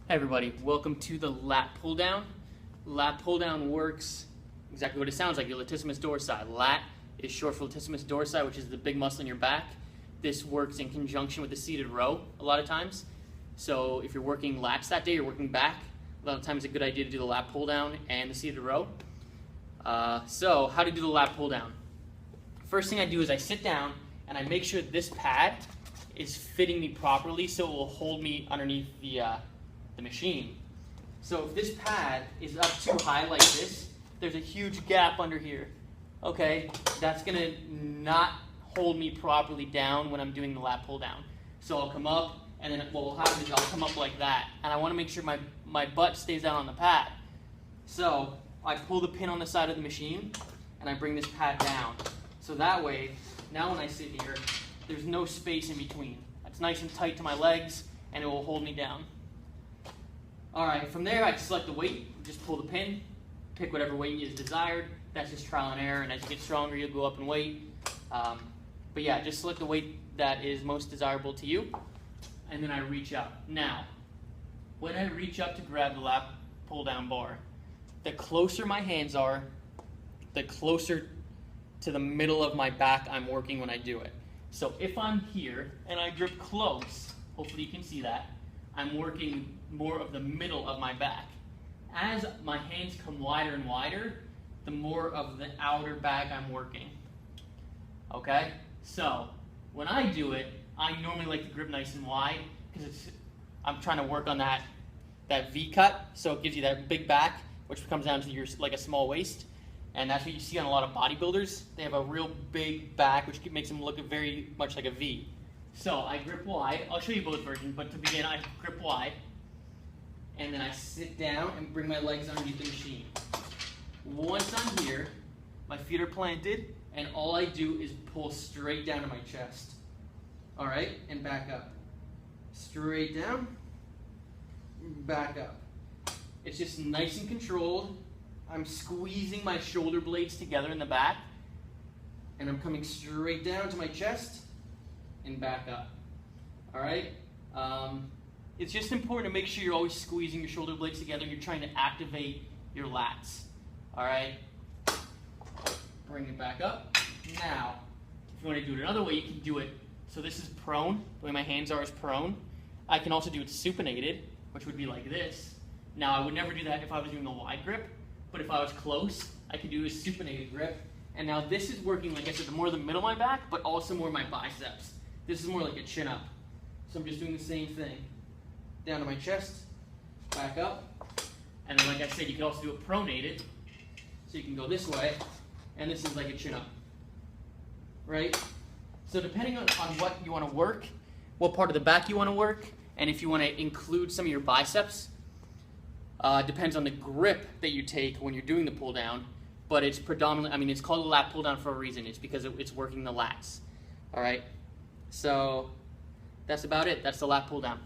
Hi everybody, welcome to the lat pull down. Lat pull down works exactly what it sounds like, your latissimus dorsi. Lat is short for latissimus dorsi, which is the big muscle in your back. This works in conjunction with the seated row a lot of times. So if you're working lats that day, you're working back, a lot of times it's a good idea to do the lat pull down and the seated row. So how to do the lat pull down? First thing I do is I sit down and I make sure this pad is fitting me properly so it will hold me underneath the machine. So if this pad is up too high like this, there's a huge gap under here. Okay, that's gonna not hold me properly down when I'm doing the lat pull down. So I'll come up, and then what will happen is I'll come up like that, and I want to make sure my butt stays down on the pad. So I pull the pin on the side of the machine, and I bring this pad down. So that way, now when I sit here, there's no space in between. It's nice and tight to my legs, and it will hold me down. Alright, from there I select the weight, just pull the pin, pick whatever weight is desired. That's just trial and error, and as you get stronger you'll go up in weight. But yeah, just select the weight that is most desirable to you, and then I reach up. Now, when I reach up to grab the lat pull down bar, the closer my hands are, the closer to the middle of my back I'm working when I do it. So if I'm here and I grip close, hopefully you can see that, I'm working more of the middle of my back. As my hands come wider and wider, the more of the outer back I'm working. Okay? So when I do it, I normally like to grip nice and wide because I'm trying to work on that V cut, so it gives you that big back, which comes down to your like a small waist. And that's what you see on a lot of bodybuilders. They have a real big back, which makes them look very much like a V. So I grip wide. I'll show you both versions, but to begin, I grip wide. And then I sit down and bring my legs underneath the machine. Once I'm here, my feet are planted, and all I do is pull straight down to my chest. All right, and back up. Straight down, back up. It's just nice and controlled. I'm squeezing my shoulder blades together in the back, and I'm coming straight down to my chest and back up. All right? It's just important to make sure you're always squeezing your shoulder blades together and you're trying to activate your lats. All right? Bring it back up. Now, if you want to do it another way, you can do it. So this is prone. The way my hands are is prone. I can also do it supinated, which would be like this. Now, I would never do that if I was doing a wide grip, but if I was close, I could do a supinated grip. And now this is working, like I said, more the middle of my back, but also more my biceps. This is more like a chin up. So I'm just doing the same thing. Down to my chest, back up. And then like I said, you can also do it pronated. So you can go this way, and this is like a chin up. Right? So depending on what you want to work, what part of the back you want to work, and if you want to include some of your biceps, depends on the grip that you take when you're doing the pull down, but it's predominantly, I mean, it's called a lat pull down for a reason. It's because it's working the lats. All right? So that's about it. That's the lat pull down.